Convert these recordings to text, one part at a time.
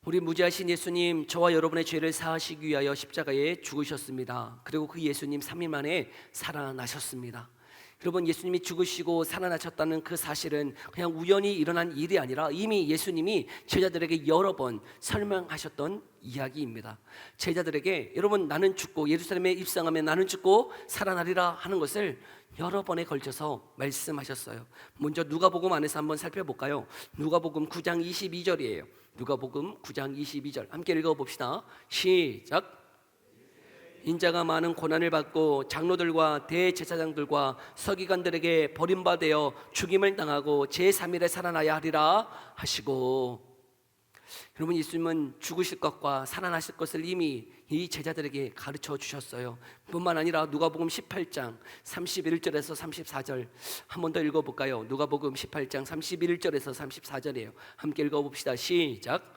우리 무지하신 예수님, 저와 여러분의 죄를 사하시기 위하여 십자가에 죽으셨습니다. 그리고 그 예수님 3일 만에 살아나셨습니다. 여러분, 예수님이 죽으시고 살아나셨다는 그 사실은 그냥 우연히 일어난 일이 아니라 이미 예수님이 제자들에게 여러 번 설명하셨던 이야기입니다. 제자들에게 여러분, 나는 죽고 예루살렘에 입성하면 나는 죽고 살아나리라 하는 것을 여러 번에 걸쳐서 말씀하셨어요. 먼저 누가복음 안에서 한번 살펴볼까요? 누가복음 9장 22절이에요. 누가복음 9장 22절 함께 읽어봅시다. 시작. 인자가 많은 고난을 받고 장로들과 대제사장들과 서기관들에게 버림받아 죽임을 당하고 제3일에 살아나야 하리라 하시고, 여러분, 예수님은 죽으실 것과 살아나실 것을 이미 이 제자들에게 가르쳐 주셨어요. 뿐만 아니라 누가복음 18장 31절에서 34절 한 번 더 읽어볼까요? 누가복음 18장 31절에서 34절이에요. 함께 읽어봅시다. 시작.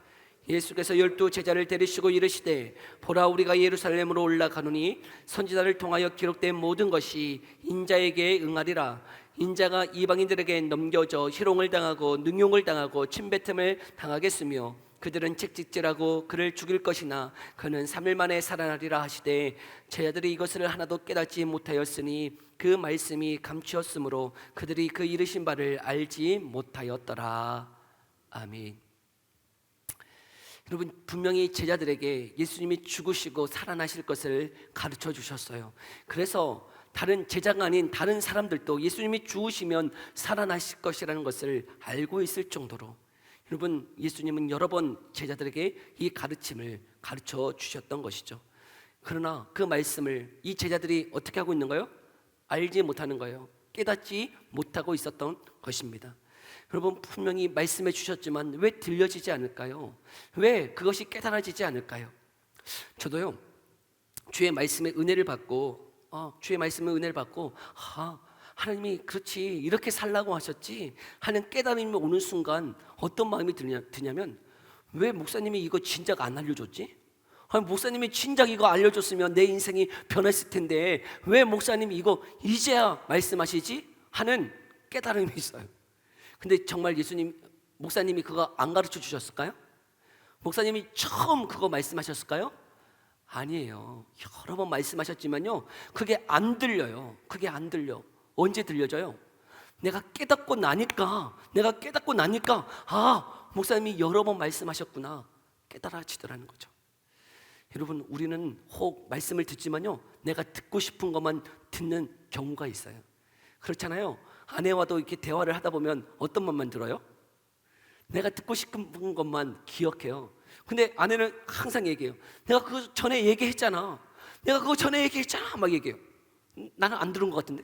예수께서 12 제자를 데리시고 이르시되, 보라, 우리가 예루살렘으로 올라가노니 선지자를 통하여 기록된 모든 것이 인자에게 응하리라. 인자가 이방인들에게 넘겨져 희롱을 당하고 능욕을 당하고 침뱉음을 당하겠으며 그들은 책찍질하고 그를 죽일 것이나 그는 3일 만에 살아나리라 하시되, 제자들이 이것을 하나도 깨닫지 못하였으니 그 말씀이 감추었으므로 그들이 그 이르신 바를 알지 못하였더라. 아멘. 여러분, 분명히 제자들에게 예수님이 죽으시고 살아나실 것을 가르쳐 주셨어요. 그래서 다른 제자가 아닌 다른 사람들도 예수님이 죽으시면 살아나실 것이라는 것을 알고 있을 정도로, 여러분, 예수님은 여러 번 제자들에게 이 가르침을 가르쳐 주셨던 것이죠. 그러나 그 말씀을 이 제자들이 어떻게 하고 있는 거예요? 알지 못하는 거예요. 깨닫지 못하고 있었던 것입니다. 여러분, 분명히 말씀해 주셨지만 왜 들려지지 않을까요? 왜 그것이 깨달아지지 않을까요? 저도요, 주의 말씀의 은혜를 받고 하나님이 그렇지 이렇게 살라고 하셨지 하는 깨달음이 오는 순간 어떤 마음이 드냐면, 왜 목사님이 이거 진작 안 알려줬지? 아니, 목사님이 진작 이거 알려줬으면 내 인생이 변했을 텐데 왜 목사님이 이거 이제야 말씀하시지? 하는 깨달음이 있어요. 근데 정말 목사님이 그거 안 가르쳐 주셨을까요? 목사님이 처음 그거 말씀하셨을까요? 아니에요. 여러 번 말씀하셨지만요, 그게 안 들려요. 그게 안 들려. 언제 들려져요? 내가 깨닫고 나니까 목사님이 여러 번 말씀하셨구나 깨달아지더라는 거죠. 여러분, 우리는 혹 말씀을 듣지만요, 내가 듣고 싶은 것만 듣는 경우가 있어요. 그렇잖아요. 아내와도 이렇게 대화를 하다 보면 어떤 것만 들어요? 내가 듣고 싶은 것만 기억해요. 근데 아내는 항상 얘기해요. 내가 그거 전에 얘기했잖아. 막 얘기해요. 나는 안 들은 것 같은데.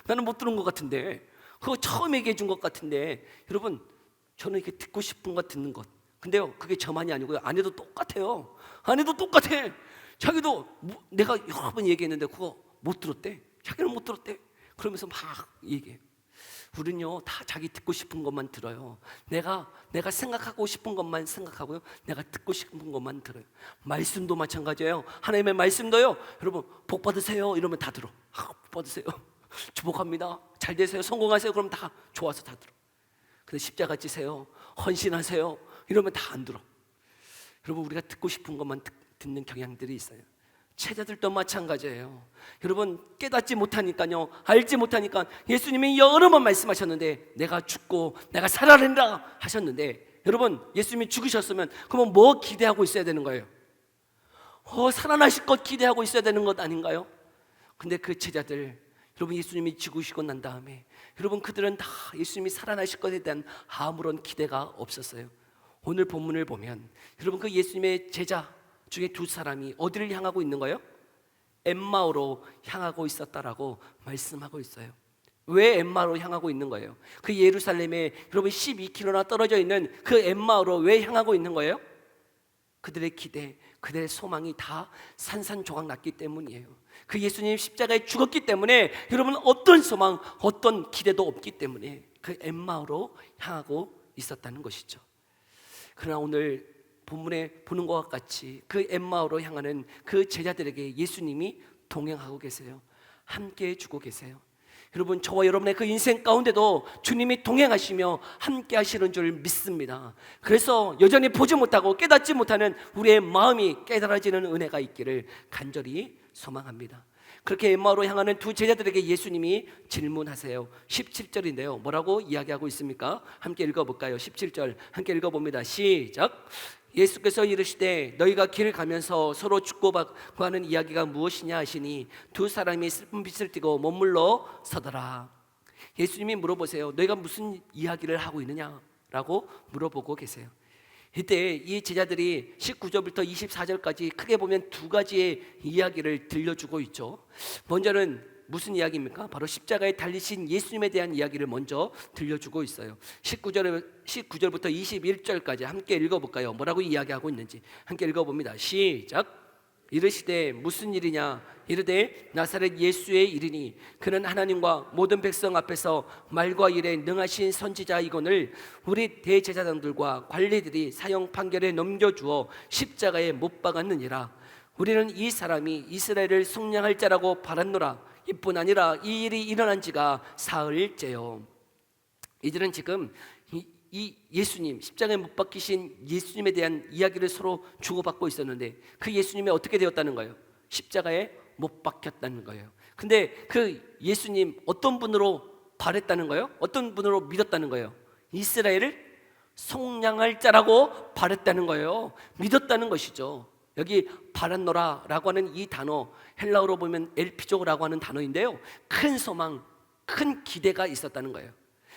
나는 못 들은 것 같은데. 그거 처음 얘기해 준 것 같은데. 여러분, 저는 이렇게 듣고 싶은 것 듣는 것. 근데요, 그게 저만이 아니고요, 아내도 똑같아요. 아내도 똑같아. 자기도 내가 여러 번 얘기했는데 그거 못 들었대. 자기는 못 들었대. 그러면서 막 얘기해. 우리는요, 다 자기 듣고 싶은 것만 들어요. 내가 생각하고 싶은 것만 생각하고요, 내가 듣고 싶은 것만 들어요. 말씀도 마찬가지예요. 하나님의 말씀도요, 여러분, 복 받으세요 이러면 다 들어. 복 받으세요, 축복합니다, 잘 되세요, 성공하세요, 그러면 다 좋아서 다 들어. 근데 십자가 지세요, 헌신하세요 이러면 다 안 들어. 여러분, 우리가 듣고 싶은 것만 듣는 경향들이 있어요. 제자들도 마찬가지예요. 여러분, 깨닫지 못하니까요, 알지 못하니까 예수님이 여러 번 말씀하셨는데 내가 죽고 내가 살아낸다 하셨는데, 여러분, 예수님이 죽으셨으면 그러면 뭐 기대하고 있어야 되는 거예요? 살아나실 것 기대하고 있어야 되는 것 아닌가요? 근데 그 제자들, 여러분, 예수님이 죽으시고 난 다음에 여러분, 그들은 다 예수님이 살아나실 것에 대한 아무런 기대가 없었어요. 오늘 본문을 보면 여러분, 그 예수님의 제자 중에 두 사람이 어디를 향하고 있는 거예요? 엠마오로 향하고 있었다라고 말씀하고 있어요. 왜 엠마오로 향하고 있는 거예요? 그 예루살렘에 여러분 12km나 떨어져 있는 그 엠마오로 왜 향하고 있는 거예요? 그들의 기대, 그들의 소망이 다 산산조각 났기 때문이에요. 그 예수님 십자가에 죽었기 때문에 여러분, 어떤 소망, 어떤 기대도 없기 때문에 그 엠마오로 향하고 있었다는 것이죠. 그러나 오늘 본문에 보는 것과 같이 그 엠마오로 향하는 그 제자들에게 예수님이 동행하고 계세요. 함께 해주고 계세요. 여러분, 저와 여러분의 그 인생 가운데도 주님이 동행하시며 함께 하시는 줄 믿습니다. 그래서 여전히 보지 못하고 깨닫지 못하는 우리의 마음이 깨달아지는 은혜가 있기를 간절히 소망합니다. 그렇게 엠마오로 향하는 두 제자들에게 예수님이 질문하세요. 17절인데요 뭐라고 이야기하고 있습니까? 함께 읽어볼까요? 17절 함께 읽어봅니다. 시작. 예수께서 이르시되 너희가 길을 가면서 서로 죽고받고 하는 이야기가 무엇이냐 하시니 두 사람이 슬픈 빛을 띠고 머물러 서더라. 예수님이 물어보세요. 너희가 무슨 이야기를 하고 있느냐라고 물어보고 계세요. 이때 이 제자들이 19절부터 24절까지 크게 보면 두 가지의 이야기를 들려주고 있죠. 먼저는 무슨 이야기입니까? 바로 십자가에 달리신 예수님에 대한 이야기를 먼저 들려주고 있어요. 19절부터 21절까지 함께 읽어볼까요? 뭐라고 이야기하고 있는지 함께 읽어봅니다. 시작. 이르시되 무슨 일이냐? 이르되 나사렛 예수의 일이니 그는 하나님과 모든 백성 앞에서 말과 일에 능하신 선지자이거늘 우리 대제사장들과 관리들이 사형 판결에 넘겨주어 십자가에 못 박았느니라. 우리는 이 사람이 이스라엘을 속량할 자라고 바랐노라. 이뿐 아니라 이 일이 일어난 지가 사흘째요. 이들은 지금 이 예수님, 십자가에 못 박히신 예수님에 대한 이야기를 서로 주고받고 있었는데 그 예수님이 어떻게 되었다는 거예요? 십자가에 못 박혔다는 거예요. 근데 그 예수님 어떤 분으로 바랬다는 거예요? 어떤 분으로 믿었다는 거예요? 이스라엘을 속량할 자라고 바랬다는 거예요. 믿었다는 것이죠. 여기 바란노라라고 하는 이 단어, 헬라어로 보면 엘피조라고 하는 단어인데요, 큰 소망, 큰 기대가 있었다는 거예요.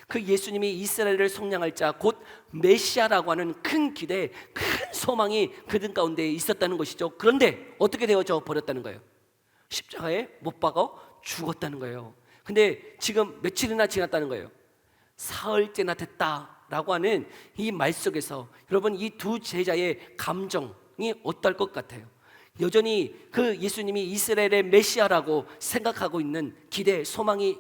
그 예수님이 이스라엘을 속량할 자, 곧 메시아라고 하는 큰 기대, 큰 소망이 그들 가운데 있었다는 것이죠. 그런데 어떻게 되어져 버렸다는 거예요? 십자가에 못 박아 죽었다는 거예요. 근데 지금 며칠이나 지났다는 거예요. 사흘째나 됐다라고 하는 이 말 속에서 여러분, 이 두 제자의 감정이 어떨 것 같아요? 여전히 그 예수님이 이스라엘의 메시아라고 생각하고 있는 기대, 소망이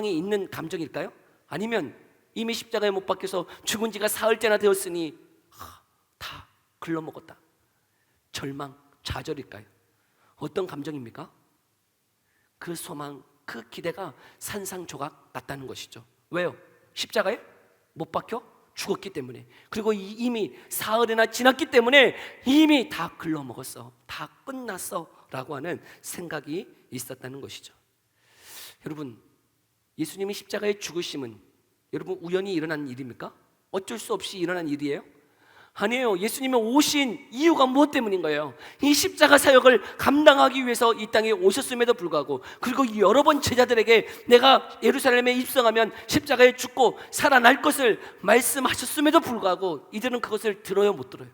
있는 감정일까요? 아니면 이미 십자가에 못 박혀서 죽은 지가 사흘째나 되었으니 다 글러먹었다, 절망, 좌절일까요? 어떤 감정입니까? 그 소망, 그 기대가 산산조각 났다는 것이죠. 왜요? 십자가에 못 박혀 죽었기 때문에, 그리고 이미 사흘이나 지났기 때문에 이미 다 글러먹었어, 다 끝났어 라고 하는 생각이 있었다는 것이죠. 여러분, 예수님이 십자가에 죽으심은 여러분 우연히 일어난 일입니까? 어쩔 수 없이 일어난 일이에요? 아니에요. 예수님이 오신 이유가 무엇 때문인 거예요? 이 십자가 사역을 감당하기 위해서 이 땅에 오셨음에도 불구하고, 그리고 여러 번 제자들에게 내가 예루살렘에 입성하면 십자가에 죽고 살아날 것을 말씀하셨음에도 불구하고 이들은 그것을 들어요, 못 들어요?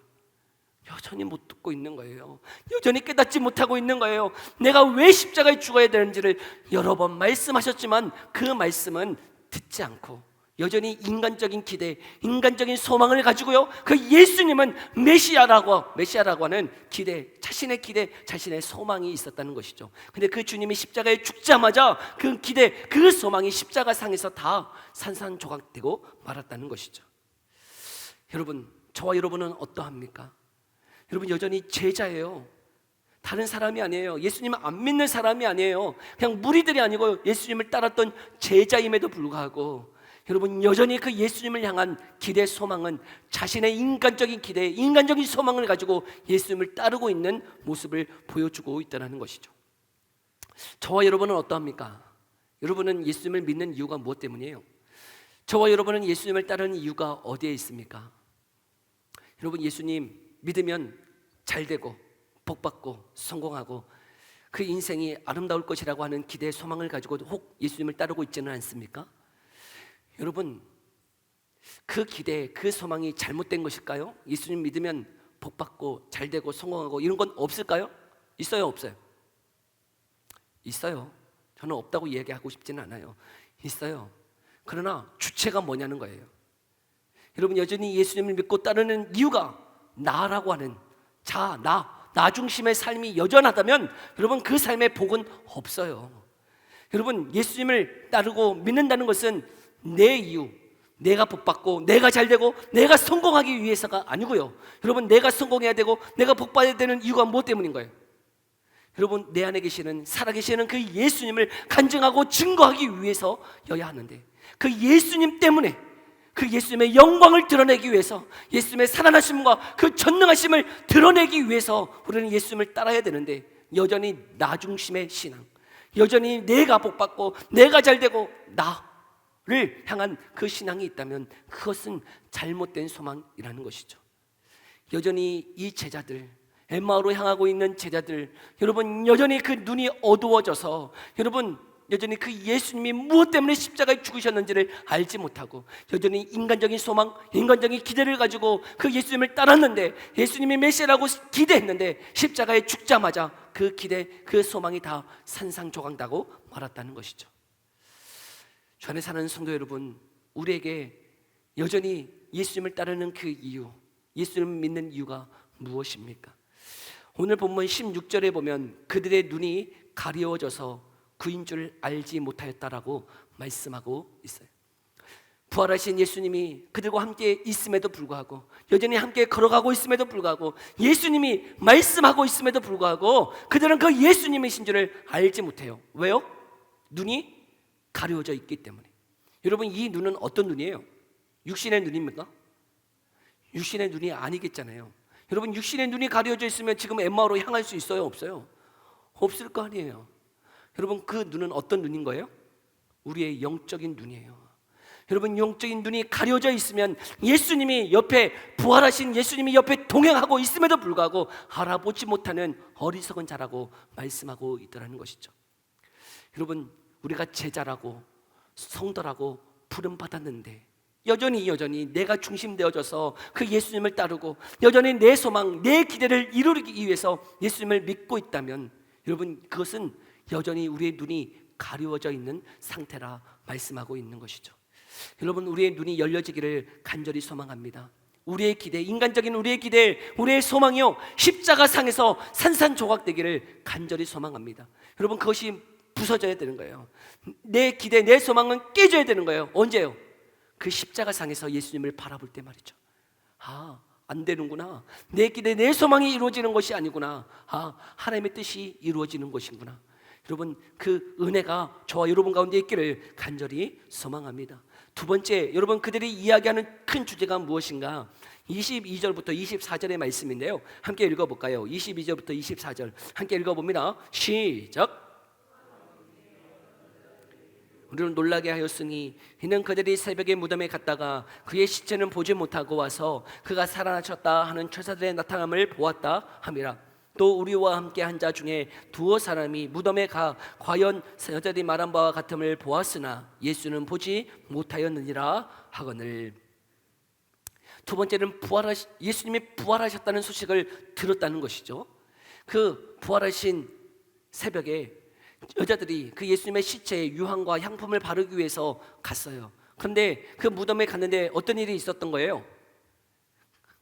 여전히 못 듣고 있는 거예요. 여전히 깨닫지 못하고 있는 거예요. 내가 왜 십자가에 죽어야 되는지를 여러 번 말씀하셨지만 그 말씀은 듣지 않고 여전히 인간적인 기대, 인간적인 소망을 가지고요, 그 예수님은 메시아라고 하는 기대, 자신의 소망이 있었다는 것이죠. 근데 그 주님이 십자가에 죽자마자 그 기대, 그 소망이 십자가상에서 다 산산조각되고 말았다는 것이죠. 여러분, 저와 여러분은 어떠합니까? 여러분, 여전히 제자예요. 다른 사람이 아니에요. 예수님을 안 믿는 사람이 아니에요. 그냥 무리들이 아니고 예수님을 따랐던 제자임에도 불구하고 여러분, 여전히 그 예수님을 향한 기대, 소망은 자신의 인간적인 기대, 인간적인 소망을 가지고 예수님을 따르고 있는 모습을 보여주고 있다는 것이죠. 저와 여러분은 어떠합니까? 여러분은 예수님을 믿는 이유가 무엇 때문이에요? 저와 여러분은 예수님을 따르는 이유가 어디에 있습니까? 여러분, 예수님 믿으면 잘되고 복받고 성공하고 그 인생이 아름다울 것이라고 하는 기대, 소망을 가지고 혹 예수님을 따르고 있지는 않습니까? 여러분, 그 기대, 그 소망이 잘못된 것일까요? 예수님 믿으면 복받고 잘되고 성공하고 이런 건 없을까요? 있어요, 없어요? 있어요. 저는 없다고 얘기하고 싶지는 않아요. 있어요. 그러나 주체가 뭐냐는 거예요. 여러분, 여전히 예수님을 믿고 따르는 이유가 나라고 하는 나 중심의 삶이 여전하다면 여러분, 그 삶의 복은 없어요. 여러분, 예수님을 따르고 믿는다는 것은 내 이유, 내가 복받고 내가 잘되고 내가 성공하기 위해서가 아니고요. 여러분, 내가 성공해야 되고 내가 복받아야 되는 이유가 무엇 때문인 거예요? 여러분, 내 안에 계시는 살아계시는 그 예수님을 간증하고 증거하기 위해서여야 하는데, 그 예수님 때문에, 그 예수님의 영광을 드러내기 위해서, 예수님의 살아나심과 그 전능하심을 드러내기 위해서 우리는 예수님을 따라야 되는데, 여전히 나 중심의 신앙, 여전히 내가 복받고 내가 잘되고 나를 향한 그 신앙이 있다면 그것은 잘못된 소망이라는 것이죠. 여전히 이 제자들, 엠마오로 향하고 있는 제자들, 여러분 여전히 그 눈이 어두워져서, 여러분 여전히 그 예수님이 무엇 때문에 십자가에 죽으셨는지를 알지 못하고, 여전히 인간적인 소망, 인간적인 기대를 가지고 그 예수님을 따랐는데, 예수님이 메시아라고 기대했는데 십자가에 죽자마자 그 기대, 그 소망이 다 산산조각나고 말았다는 것이죠. 주 안에 사는 성도 여러분, 우리에게 여전히 예수님을 따르는 그 이유, 예수님을 믿는 이유가 무엇입니까? 오늘 본문 16절에 보면 그들의 눈이 가려워져서 그인 줄 알지 못하였다라고 말씀하고 있어요. 부활하신 예수님이 그들과 함께 있음에도 불구하고, 여전히 함께 걸어가고 있음에도 불구하고, 예수님이 말씀하고 있음에도 불구하고 그들은 그 예수님이신 줄을 알지 못해요. 왜요? 눈이 가려워져 있기 때문에. 여러분, 이 눈은 어떤 눈이에요? 육신의 눈입니까? 육신의 눈이 아니겠잖아요. 여러분, 육신의 눈이 가려져 있으면 지금 엠마오로 향할 수 있어요? 없어요? 없을 거 아니에요. 여러분, 그 눈은 어떤 눈인 거예요? 우리의 영적인 눈이에요. 여러분, 영적인 눈이 가려져 있으면 예수님이 옆에, 부활하신 예수님이 옆에 동행하고 있음에도 불구하고 알아보지 못하는 어리석은 자라고 말씀하고 있더라는 것이죠. 여러분, 우리가 제자라고 성도라고 부름받았는데 여전히 내가 중심되어져서 그 예수님을 따르고 여전히 내 소망, 내 기대를 이루기 위해서 예수님을 믿고 있다면, 여러분 그것은 여전히 우리의 눈이 가려워져 있는 상태라 말씀하고 있는 것이죠. 여러분, 우리의 눈이 열려지기를 간절히 소망합니다. 우리의 기대, 인간적인 우리의 기대, 우리의 소망이요, 십자가 상에서 산산조각되기를 간절히 소망합니다. 여러분, 그것이 부서져야 되는 거예요. 내 기대, 내 소망은 깨져야 되는 거예요. 언제요? 그 십자가 상에서 예수님을 바라볼 때 말이죠. 안 되는구나. 내 기대, 내 소망이 이루어지는 것이 아니구나. 하나님의 뜻이 이루어지는 것이구나. 여러분, 그 은혜가 저와 여러분 가운데 있기를 간절히 소망합니다. 두 번째, 여러분 그들이 이야기하는 큰 주제가 무엇인가? 22절부터 24절의 말씀인데요, 함께 읽어볼까요? 22절부터 24절 함께 읽어봅니다. 시작. 우리를 놀라게 하였으니 이는 그들이 새벽에 무덤에 갔다가 그의 시체는 보지 못하고 와서 그가 살아나셨다 하는 천사들의 나타남을 보았다 함이라. 또 우리와 함께 한 자 중에 두어 사람이 무덤에 가 과연 여자들이 말한 바와 같음을 보았으나 예수는 보지 못하였느니라 하거늘. 두 번째는 예수님이 부활하셨다는 소식을 들었다는 것이죠. 그 부활하신 새벽에 여자들이 그 예수님의 시체에 유황과 향품을 바르기 위해서 갔어요. 그런데 그 무덤에 갔는데 어떤 일이 있었던 거예요?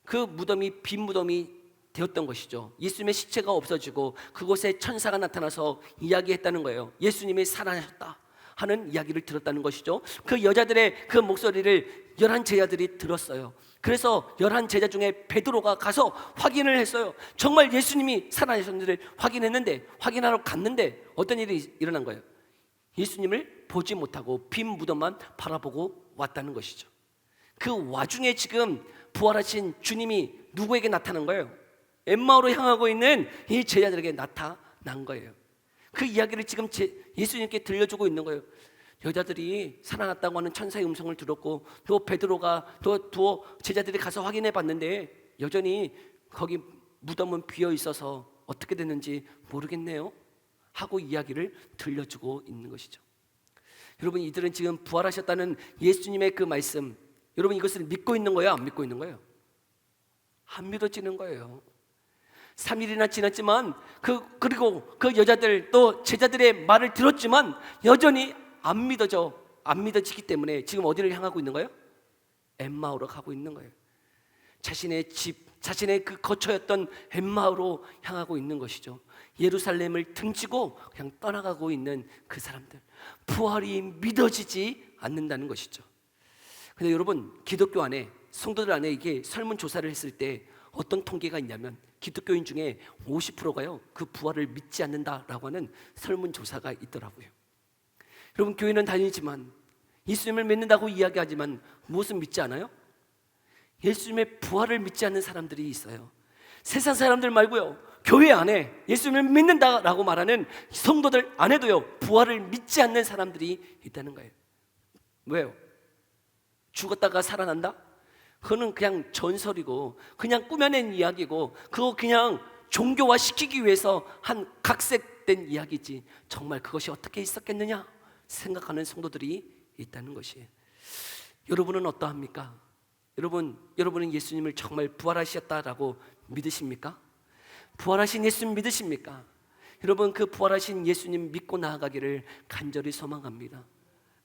그 무덤이 빈 무덤이 되었던 것이죠. 예수님의 시체가 없어지고 그곳에 천사가 나타나서 이야기했다는 거예요. 예수님이 살아나셨다 하는 이야기를 들었다는 것이죠. 그 여자들의 그 목소리를 11 제자들이 들었어요. 그래서 11 제자 중에 베드로가 가서 확인을 했어요. 정말 예수님이 살아나셨는지를 확인했는데, 확인하러 갔는데 어떤 일이 일어난 거예요? 예수님을 보지 못하고 빈 무덤만 바라보고 왔다는 것이죠. 그 와중에 지금 부활하신 주님이 누구에게 나타난 거예요? 엠마오로 향하고 있는 이 제자들에게 나타난 거예요. 그 이야기를 지금 예수님께 들려주고 있는 거예요. 여자들이 살아났다고 하는 천사의 음성을 들었고, 또 베드로가 또 제자들이 가서 확인해 봤는데 여전히 거기 무덤은 비어 있어서 어떻게 됐는지 모르겠네요 하고 이야기를 들려주고 있는 것이죠. 여러분, 이들은 지금 부활하셨다는 예수님의 그 말씀, 여러분 이것을 믿고 있는 거예요? 안 믿고 있는 거예요? 안 믿어지는 거예요. 3일이나 지났지만 그리고 그 여자들 또 제자들의 말을 들었지만 여전히 안 믿어지기 때문에 지금 어디를 향하고 있는 거예요? 엠마오로 가고 있는 거예요. 자신의 집, 자신의 그 거처였던 엠마오로 향하고 있는 것이죠. 예루살렘을 등지고 그냥 떠나가고 있는 그 사람들, 부활이 믿어지지 않는다는 것이죠. 근데 여러분, 기독교 안에, 성도들 안에 이게 설문조사를 했을 때 어떤 통계가 있냐면 기독교인 중에 50%가요 그 부활을 믿지 않는다라고 하는 설문조사가 있더라고요. 여러분, 교회는 다니지만 예수님을 믿는다고 이야기하지만 무엇은 믿지 않아요? 예수님의 부활을 믿지 않는 사람들이 있어요. 세상 사람들 말고요, 교회 안에 예수님을 믿는다라고 말하는 성도들 안에도요 부활을 믿지 않는 사람들이 있다는 거예요. 왜요? 죽었다가 살아난다? 그거는 그냥 전설이고 그냥 꾸며낸 이야기고 그거 그냥 종교화 시키기 위해서 한 각색된 이야기지 정말 그것이 어떻게 있었겠느냐 생각하는 성도들이 있다는 것이에요. 여러분은 어떠합니까? 여러분은 예수님을 정말 부활하셨다라고 믿으십니까? 부활하신 예수님 믿으십니까? 여러분, 그 부활하신 예수님 믿고 나아가기를 간절히 소망합니다.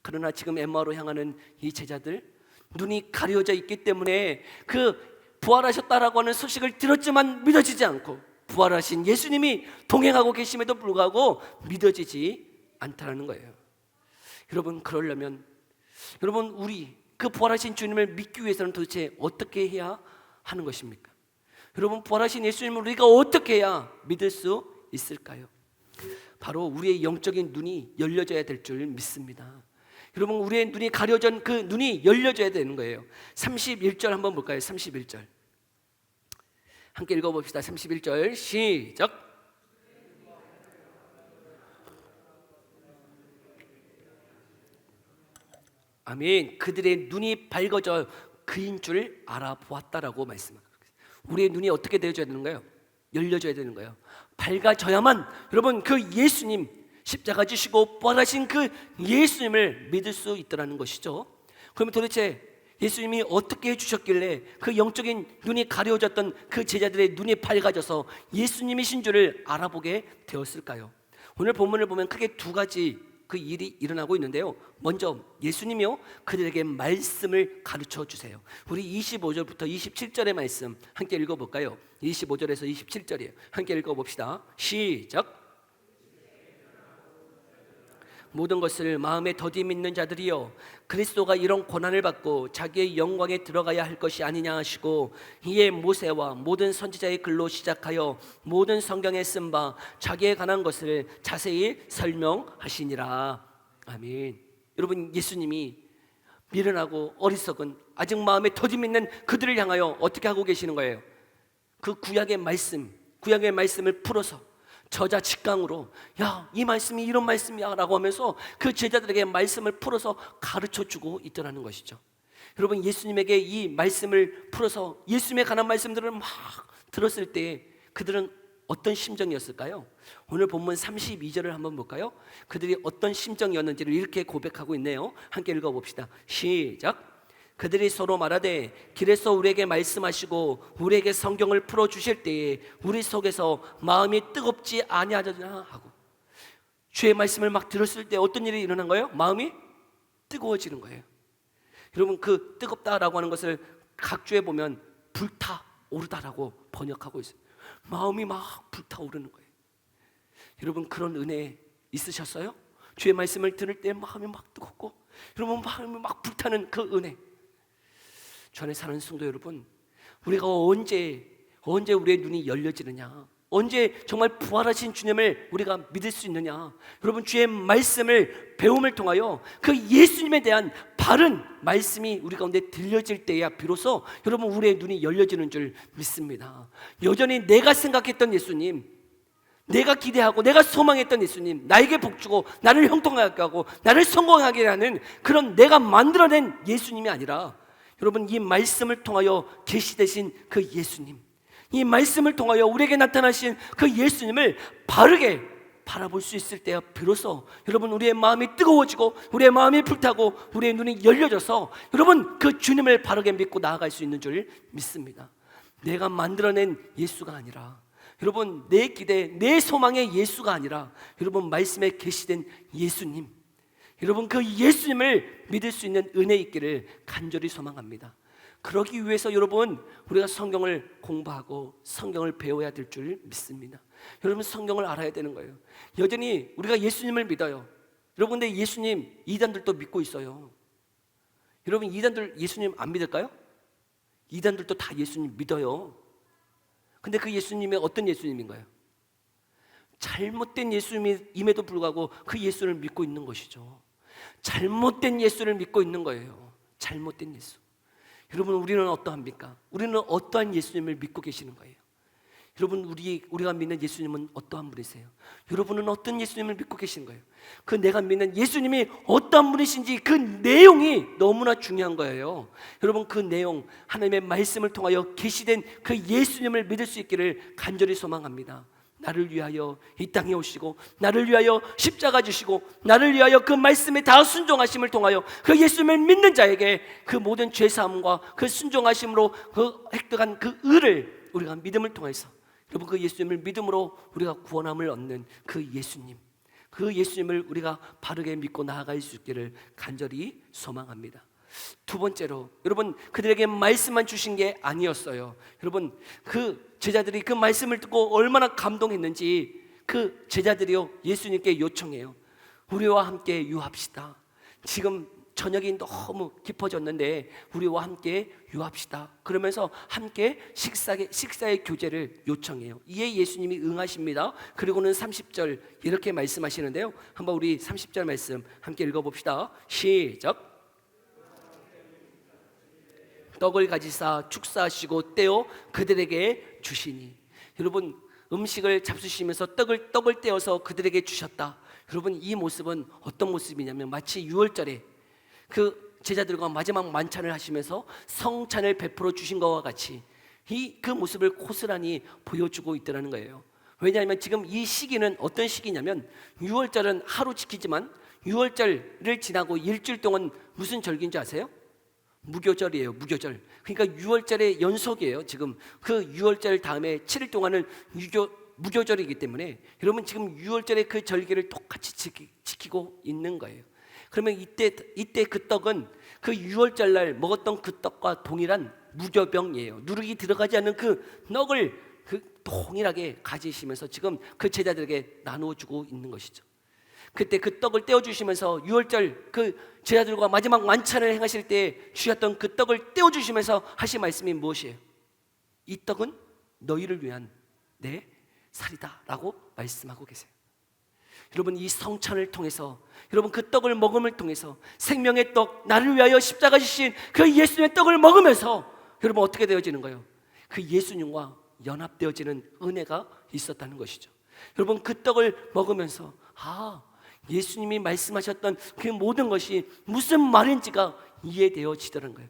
그러나 지금 엠마오로 향하는 이 제자들, 눈이 가려져 있기 때문에 그 부활하셨다라고 하는 소식을 들었지만 믿어지지 않고 부활하신 예수님이 동행하고 계심에도 불구하고 믿어지지 않다는 거예요. 여러분, 그러려면 우리 그 부활하신 주님을 믿기 위해서는 도대체 어떻게 해야 하는 것입니까? 여러분, 부활하신 예수님을 우리가 어떻게 해야 믿을 수 있을까요? 바로 우리의 영적인 눈이 열려져야 될 줄 믿습니다. 여러분, 우리의 눈이 가려진 그 눈이 열려져야 되는 거예요. 31절 한번 볼까요? 31절 함께 읽어봅시다. 31절 시작. 아멘. 그들의 눈이 밝아져 그인 줄 알아보았다라고 말씀합니다. 우리의 눈이 어떻게 되어져야 되는가요? 열려져야 되는 거예요. 밝아져야만 여러분 그 예수님, 십자가 지시고 부활하신 그 예수님을 믿을 수 있더라는 것이죠. 그러면 도대체 예수님이 어떻게 해주셨길래 그 영적인 눈이 가려졌던 그 제자들의 눈이 밝아져서 예수님이신 줄을 알아보게 되었을까요? 오늘 본문을 보면 크게 두 가지 그 일이 일어나고 있는데요. 먼저 예수님이요 그들에게 말씀을 가르쳐 주세요. 우리 25절부터 27절의 말씀 함께 읽어볼까요? 25절에서 27절이에요. 함께 읽어봅시다. 시작. 모든 것을 마음에 더디 믿는 자들이여, 그리스도가 이런 고난을 받고 자기의 영광에 들어가야 할 것이 아니냐 하시고 이에 모세와 모든 선지자의 글로 시작하여 모든 성경에 쓴 바 자기에 관한 것을 자세히 설명하시니라. 아멘. 여러분, 예수님이 미련하고 어리석은 아직 마음에 더디 믿는 그들을 향하여 어떻게 하고 계시는 거예요? 그 구약의 말씀을 풀어서 저자 직강으로 야, 이 말씀이 이런 말씀이야 라고 하면서 그 제자들에게 말씀을 풀어서 가르쳐주고 있더라는 것이죠. 여러분, 예수님에게 이 말씀을 풀어서 예수님에 관한 말씀들을 막 들었을 때 그들은 어떤 심정이었을까요? 오늘 본문 32절을 한번 볼까요? 그들이 어떤 심정이었는지를 이렇게 고백하고 있네요. 함께 읽어봅시다. 시작. 그들이 서로 말하되 길에서 우리에게 말씀하시고 우리에게 성경을 풀어주실 때에 우리 속에서 마음이 뜨겁지 아니하더냐 하고, 주의 말씀을 막 들었을 때 어떤 일이 일어난 거예요? 마음이 뜨거워지는 거예요. 여러분, 그 뜨겁다라고 하는 것을 각주에 보면 불타오르다라고 번역하고 있어요. 마음이 막 불타오르는 거예요. 여러분, 그런 은혜 있으셨어요? 주의 말씀을 들을 때 마음이 막 뜨겁고 여러분 마음이 막 불타는 그 은혜. 주 안에 사는 성도 여러분, 우리가 언제 우리의 눈이 열려지느냐, 언제 정말 부활하신 주님을 우리가 믿을 수 있느냐. 여러분, 주의 말씀을 배움을 통하여 그 예수님에 대한 바른 말씀이 우리 가운데 들려질 때야 비로소 여러분 우리의 눈이 열려지는 줄 믿습니다. 여전히 내가 생각했던 예수님, 내가 기대하고 내가 소망했던 예수님, 나에게 복주고 나를 형통하게 하고 나를 성공하게 하는 그런 내가 만들어낸 예수님이 아니라 여러분, 이 말씀을 통하여 계시되신 그 예수님, 이 말씀을 통하여 우리에게 나타나신 그 예수님을 바르게 바라볼 수 있을 때야 비로소 여러분 우리의 마음이 뜨거워지고 우리의 마음이 불타고 우리의 눈이 열려져서 여러분 그 주님을 바르게 믿고 나아갈 수 있는 줄 믿습니다. 내가 만들어낸 예수가 아니라 여러분 내 기대, 내 소망의 예수가 아니라 여러분 말씀에 계시된 예수님, 여러분 그 예수님을 믿을 수 있는 은혜 있기를 간절히 소망합니다. 그러기 위해서 여러분 우리가 성경을 공부하고 성경을 배워야 될 줄 믿습니다. 여러분, 성경을 알아야 되는 거예요. 여전히 우리가 예수님을 믿어요. 여러분, 근데 예수님 이단들도 믿고 있어요. 여러분, 이단들 예수님 안 믿을까요? 이단들도 다 예수님 믿어요. 근데 그 예수님이 어떤 예수님인 거예요? 잘못된 예수님임에도 불구하고 그 예수를 믿고 있는 것이죠. 잘못된 예수를 믿고 있는 거예요. 잘못된 예수. 여러분, 우리는 어떠합니까? 우리는 어떠한 예수님을 믿고 계시는 거예요? 여러분, 우리가 믿는 예수님은 어떠한 분이세요? 여러분은 어떤 예수님을 믿고 계신 거예요? 그 내가 믿는 예수님이 어떠한 분이신지 그 내용이 너무나 중요한 거예요. 여러분, 그 내용, 하나님의 말씀을 통하여 계시된 그 예수님을 믿을 수 있기를 간절히 소망합니다. 나를 위하여 이 땅에 오시고, 나를 위하여 십자가 지시고, 나를 위하여 그 말씀에 다 순종하심을 통하여 그 예수님을 믿는 자에게 그 모든 죄사함과 그 순종하심으로 그 획득한 그 의를 우리가 믿음을 통해서, 여러분, 그 예수님을 믿음으로 우리가 구원함을 얻는 그 예수님, 그 예수님을 우리가 바르게 믿고 나아갈 수 있기를 간절히 소망합니다. 두 번째로, 여러분, 그들에게 말씀만 주신 게 아니었어요. 여러분, 그 제자들이 그 말씀을 듣고 얼마나 감동했는지 그 제자들이요, 예수님께 요청해요. 우리와 함께 유합시다. 지금 저녁이 너무 깊어졌는데 우리와 함께 유합시다. 그러면서 함께 식사의 교제를 요청해요. 이에 예수님이 응하십니다. 그리고는 30절 이렇게 말씀하시는데요, 한번 우리 30절 말씀 함께 읽어봅시다. 시작. 떡을 가지사 축사하시고 떼어 그들에게 주시니. 여러분, 음식을 잡수시면서 떡을 떼어서 그들에게 주셨다. 여러분, 이 모습은 어떤 모습이냐면 마치 유월절에 그 제자들과 마지막 만찬을 하시면서 성찬을 베풀어 주신 것과 같이 그 모습을 고스란히 보여주고 있더라는 거예요. 왜냐하면 지금 이 시기는 어떤 시기냐면, 유월절은 하루 지키지만 유월절을 지나고 일주일 동안 무슨 절기인 줄 아세요? 무교절이에요. 무교절. 그러니까 유월절의 연속이에요. 지금 그 유월절 다음에 7일 동안은 무교절이기 때문에 여러분, 지금 유월절의 그 절기를 똑같이 지키고 있는 거예요. 그러면 이때 그 떡은 그 유월절 날 먹었던 그 떡과 동일한 무교병이에요. 누룩이 들어가지 않는 그 떡을 동일하게 가지시면서 지금 그 제자들에게 나누어주고 있는 것이죠. 그때 그 떡을 떼어주시면서 유월절 그 제자들과 마지막 만찬을 행하실 때 주셨던 그 떡을 떼어주시면서 하신 말씀이 무엇이에요? 이 떡은 너희를 위한 내 살이다 라고 말씀하고 계세요. 여러분, 이 성찬을 통해서, 여러분, 그 떡을 먹음을 통해서 생명의 떡, 나를 위하여 십자가 지신 그 예수님의 떡을 먹으면서 여러분 어떻게 되어지는 거예요? 그 예수님과 연합되어지는 은혜가 있었다는 것이죠. 여러분, 그 떡을 먹으면서 예수님이 말씀하셨던 그 모든 것이 무슨 말인지가 이해되어지더라는 거예요.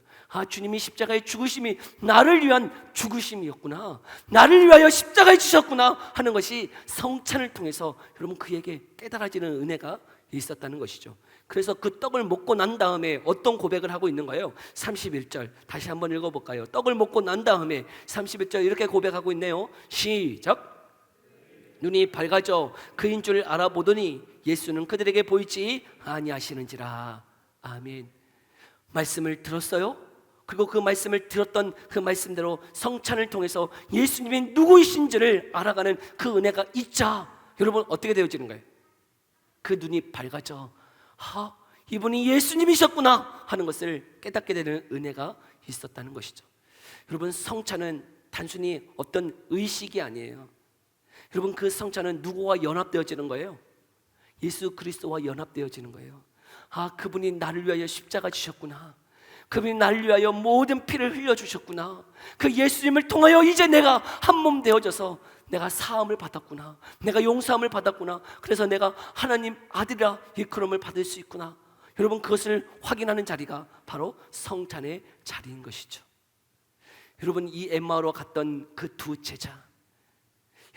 주님이 십자가의 죽으심이 나를 위한 죽으심이었구나, 나를 위하여 십자가에 지셨구나 하는 것이 성찬을 통해서 여러분 그에게 깨달아지는 은혜가 있었다는 것이죠. 그래서 그 떡을 먹고 난 다음에 어떤 고백을 하고 있는 거예요? 31절 다시 한번 읽어볼까요? 떡을 먹고 난 다음에 31절 이렇게 고백하고 있네요. 시작. 눈이 밝아져 그인 줄 알아보더니 예수는 그들에게 보이지 아니하시는지라. 아멘. 말씀을 들었어요? 그리고 그 말씀을 들었던 그 말씀대로 성찬을 통해서 예수님이 누구이신지를 알아가는 그 은혜가 있자 여러분 어떻게 되어지는 거예요? 그 눈이 밝아져 이분이 예수님이셨구나 하는 것을 깨닫게 되는 은혜가 있었다는 것이죠. 여러분, 성찬은 단순히 어떤 의식이 아니에요. 여러분, 그 성찬은 누구와 연합되어지는 거예요? 예수 그리스도와 연합되어지는 거예요. 그분이 나를 위하여 십자가 지셨구나, 그분이 나를 위하여 모든 피를 흘려주셨구나, 그 예수님을 통하여 이제 내가 한 몸 되어져서 내가 사함을 받았구나, 내가 용서함을 받았구나, 그래서 내가 하나님 아들이라 일컬음을 받을 수 있구나. 여러분, 그것을 확인하는 자리가 바로 성찬의 자리인 것이죠. 여러분, 이 엠마오로 갔던 그 두 제자,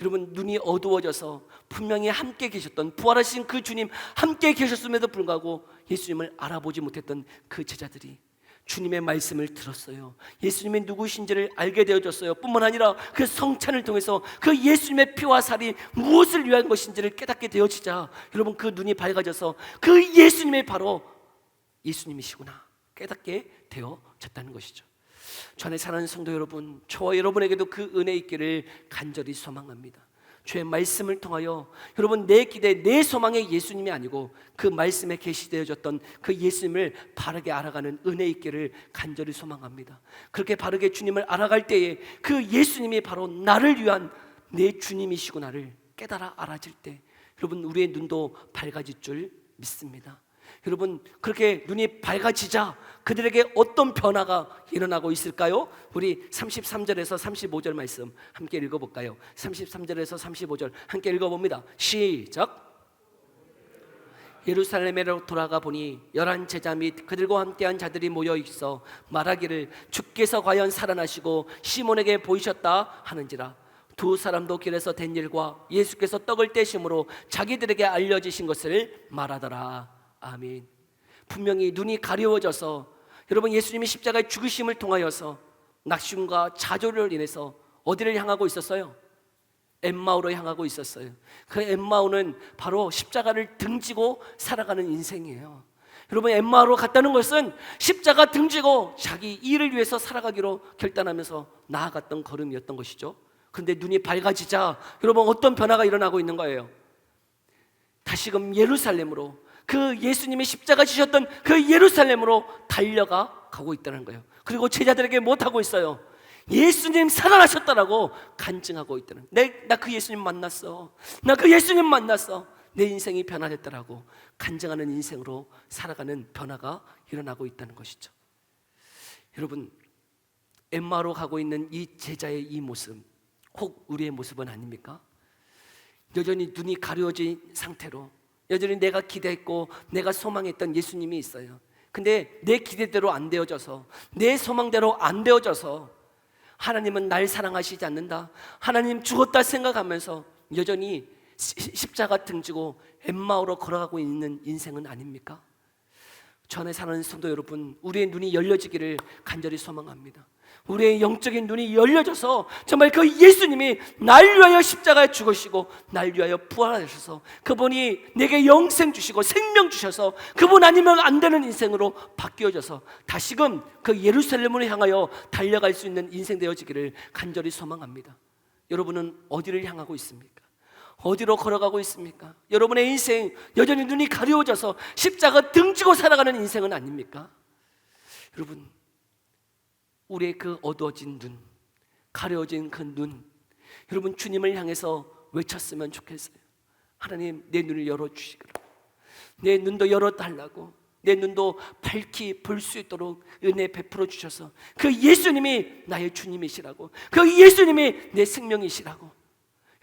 여러분, 눈이 어두워져서 분명히 함께 계셨던 부활하신 그 주님 함께 계셨음에도 불구하고 예수님을 알아보지 못했던 그 제자들이 주님의 말씀을 들었어요. 예수님이 누구신지를 알게 되어졌어요. 뿐만 아니라 그 성찬을 통해서 그 예수님의 피와 살이 무엇을 위한 것인지를 깨닫게 되어지자 여러분, 그 눈이 밝아져서 그 예수님이 바로 예수님이시구나 깨닫게 되어졌다는 것이죠. 주 안에 사랑하는 성도 여러분, 저와 여러분에게도 그 은혜 있기를 간절히 소망합니다. 주의 말씀을 통하여 여러분 내 기대, 내 소망의 예수님이 아니고 그 말씀에 계시되어졌던 그 예수님을 바르게 알아가는 은혜 있기를 간절히 소망합니다. 그렇게 바르게 주님을 알아갈 때에 그 예수님이 바로 나를 위한 내 주님이시구나를 깨달아 알아질 때 여러분 우리의 눈도 밝아질 줄 믿습니다. 여러분 그렇게 눈이 밝아지자 그들에게 어떤 변화가 일어나고 있을까요? 우리 33절에서 35절 말씀 함께 읽어볼까요? 33절에서 35절 함께 읽어봅니다. 시작. 예루살렘으로 돌아가 보니 11 제자 및 그들과 함께한 자들이 모여 있어 말하기를 주께서 과연 살아나시고 시몬에게 보이셨다 하는지라. 두 사람도 길에서 된 일과 예수께서 떡을 떼심으로 자기들에게 알려지신 것을 말하더라. 아멘. 분명히 눈이 가려워져서 여러분 예수님이 십자가의 죽으심을 통하여서 낙심과 좌절을 인해서 어디를 향하고 있었어요? 엠마오로 향하고 있었어요. 그 엠마오는 바로 십자가를 등지고 살아가는 인생이에요. 여러분 엠마오로 갔다는 것은 십자가 등지고 자기 일을 위해서 살아가기로 결단하면서 나아갔던 걸음이었던 것이죠. 그런데 눈이 밝아지자 여러분 어떤 변화가 일어나고 있는 거예요? 다시금 예루살렘으로 그 예수님이 십자가 지셨던 그 예루살렘으로 달려가 가고 있다는 거예요. 그리고 제자들에게 못하고 있어요. 예수님 살아나셨다라고 간증하고 있다는 거예요. 나 그 예수님 만났어. 나 그 예수님 만났어. 내 인생이 변화됐다라고 간증하는 인생으로 살아가는 변화가 일어나고 있다는 것이죠. 여러분 엠마오로 가고 있는 이 제자의 이 모습 혹 우리의 모습은 아닙니까? 여전히 눈이 가려워진 상태로 여전히 내가 기대했고 내가 소망했던 예수님이 있어요. 근데 내 기대대로 안 되어져서 내 소망대로 안 되어져서 하나님은 날 사랑하시지 않는다, 하나님 죽었다 생각하면서 여전히 십자가 등지고 엠마오로 걸어가고 있는 인생은 아닙니까? 전에 사는 성도 여러분, 우리의 눈이 열려지기를 간절히 소망합니다. 우리의 영적인 눈이 열려져서 정말 그 예수님이 날 위하여 십자가에 죽으시고 날 위하여 부활하셔서 그분이 내게 영생 주시고 생명 주셔서 그분 아니면 안 되는 인생으로 바뀌어져서 다시금 그 예루살렘을 향하여 달려갈 수 있는 인생 되어지기를 간절히 소망합니다. 여러분은 어디를 향하고 있습니까? 어디로 걸어가고 있습니까? 여러분의 인생 여전히 눈이 가려워져서 십자가 등지고 살아가는 인생은 아닙니까? 여러분 우리의 그 어두워진 눈, 가려워진 그 눈, 여러분 주님을 향해서 외쳤으면 좋겠어요. 하나님 내 눈을 열어주시기를, 내 눈도 열어달라고, 내 눈도 밝히 볼 수 있도록 은혜 베풀어 주셔서 그 예수님이 나의 주님이시라고, 그 예수님이 내 생명이시라고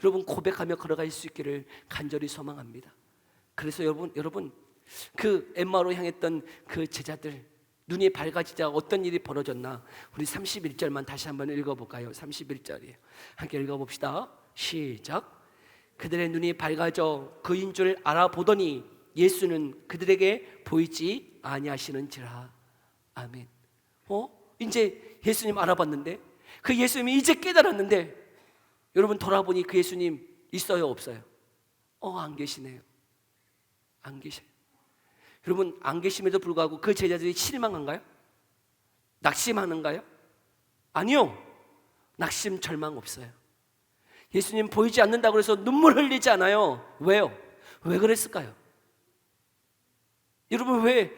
여러분 고백하며 걸어갈 수 있기를 간절히 소망합니다. 그래서 여러분 그 엠마오로 향했던 그 제자들 눈이 밝아지자 어떤 일이 벌어졌나 우리 31절만 다시 한번 읽어볼까요? 31절이에요. 함께 읽어봅시다. 시작. 그들의 눈이 밝아져 그인 줄 알아보더니 예수는 그들에게 보이지 아니하시는지라. 아멘. 이제 예수님 알아봤는데, 그 예수님이 이제 깨달았는데 여러분 돌아보니 그 예수님 있어요 없어요? 안 계시네요. 안 계셔요. 여러분 안 계심에도 불구하고 그 제자들이 실망한가요? 낙심하는가요? 아니요. 낙심 절망 없어요. 예수님 보이지 않는다고 해서 눈물 흘리지 않아요. 왜요? 왜 그랬을까요? 여러분 왜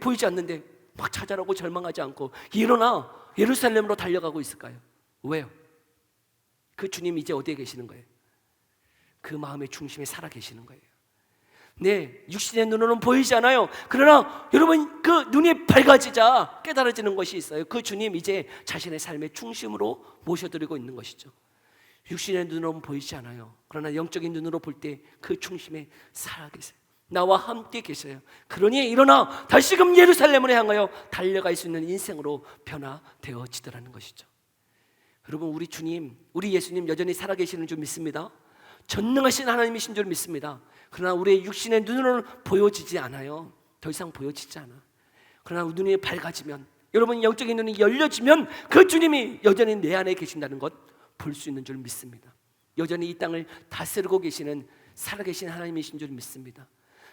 보이지 않는데 막 찾아라고 절망하지 않고 일어나 예루살렘으로 달려가고 있을까요? 왜요? 그 주님 이제 어디에 계시는 거예요? 그 마음의 중심에 살아 계시는 거예요. 네, 육신의 눈으로는 보이지 않아요. 그러나 여러분 그 눈이 밝아지자 깨달아지는 것이 있어요. 그 주님 이제 자신의 삶의 중심으로 모셔드리고 있는 것이죠. 육신의 눈으로는 보이지 않아요. 그러나 영적인 눈으로 볼 때 그 중심에 살아 계세요. 나와 함께 계셔요. 그러니 일어나 다시금 예루살렘을 향하여 달려갈 수 있는 인생으로 변화되어지더라는 것이죠. 여러분 우리 주님, 우리 예수님 여전히 살아계시는 줄 믿습니다. 전능하신 하나님이신 줄 믿습니다. 그러나 우리의 육신의 눈으로는 보여지지 않아요. 더 이상 보여지지 않아. 그러나 눈이 밝아지면, 여러분 영적인 눈이 열려지면 그 주님이 여전히 내 안에 계신다는 것 볼 수 있는 줄 믿습니다. 여전히 이 땅을 다스리고 계시는 살아계신 하나님이신 줄 믿습니다.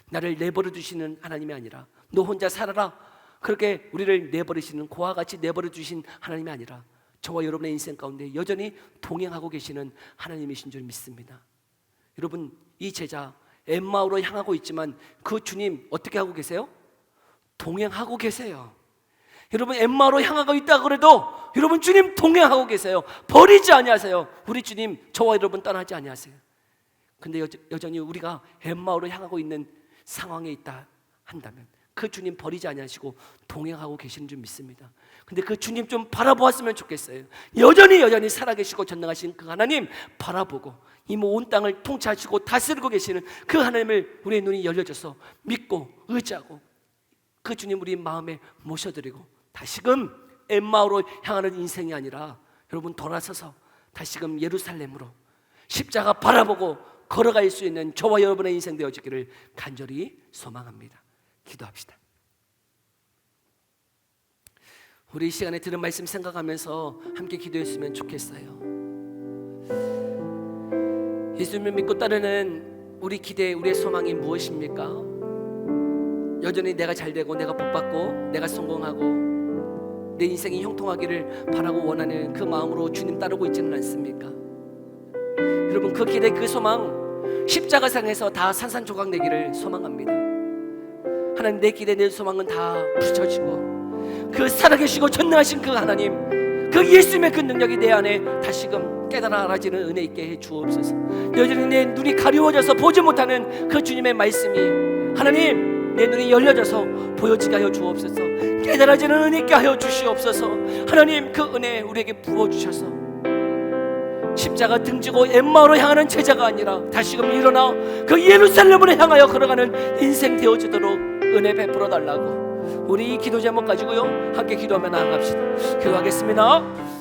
나를 내버려 두시는 하나님이 아니라 너 혼자 살아라 그렇게 우리를 내버리시는, 고와 같이 내버려 두신 하나님이 아니라 저와 여러분의 인생 가운데 여전히 동행하고 계시는 하나님이신 줄 믿습니다. 여러분, 이 제자 엠마오로 향하고 있지만 그 주님 어떻게 하고 계세요? 동행하고 계세요. 여러분, 엠마오로 향하고 있다 그래도 여러분 주님 동행하고 계세요. 버리지 아니하세요. 우리 주님 저와 여러분 떠나지 아니하세요. 근데 여전히 우리가 엠마오로 향하고 있는 상황에 있다 한다면 그 주님 버리지 아니하시고 동행하고 계시는 줄 믿습니다. 근데 그 주님 좀 바라보았으면 좋겠어요. 여전히 살아계시고 전능하신 그 하나님 바라보고 이 온 땅을 통치하시고 다스리고 계시는 그 하나님을 우리의 눈이 열려져서 믿고 의지하고 그 주님 우리 마음에 모셔드리고 다시금 엠마오로 향하는 인생이 아니라 여러분 돌아서서 다시금 예루살렘으로 십자가 바라보고 걸어갈 수 있는 저와 여러분의 인생 되어지기를 간절히 소망합니다. 기도합시다. 우리 이 시간에 들은 말씀 생각하면서 함께 기도했으면 좋겠어요. 예수님을 믿고 따르는 우리 기대, 우리의 소망이 무엇입니까? 여전히 내가 잘되고 내가 복받고 내가 성공하고 내 인생이 형통하기를 바라고 원하는 그 마음으로 주님 따르고 있지는 않습니까? 여러분, 그 기대, 그 소망 십자가상에서 다 산산조각 내기를 소망합니다. 하나님, 내 기대, 내 소망은 다 부서지고 그 살아계시고 전능하신 그 하나님, 그 예수님의 그 능력이 내 안에 다시금 깨달아 알아지는 은혜 있게 해 주옵소서. 여전히 내 눈이 가려워져서 보지 못하는 그 주님의 말씀이 하나님 내 눈이 열려져서 보여지게 하여 주옵소서. 깨달아지는 은혜 있게 하여 주시옵소서. 하나님, 그 은혜 우리에게 부어주셔서 십자가 등지고 엠마오로 향하는 제자가 아니라 다시금 일어나 그 예루살렘으로 향하여 걸어가는 인생 되어지도록 은혜 베풀어 달라고 우리 이 기도 제목 가지고요 함께 기도하며 나아갑시다. 기도하겠습니다.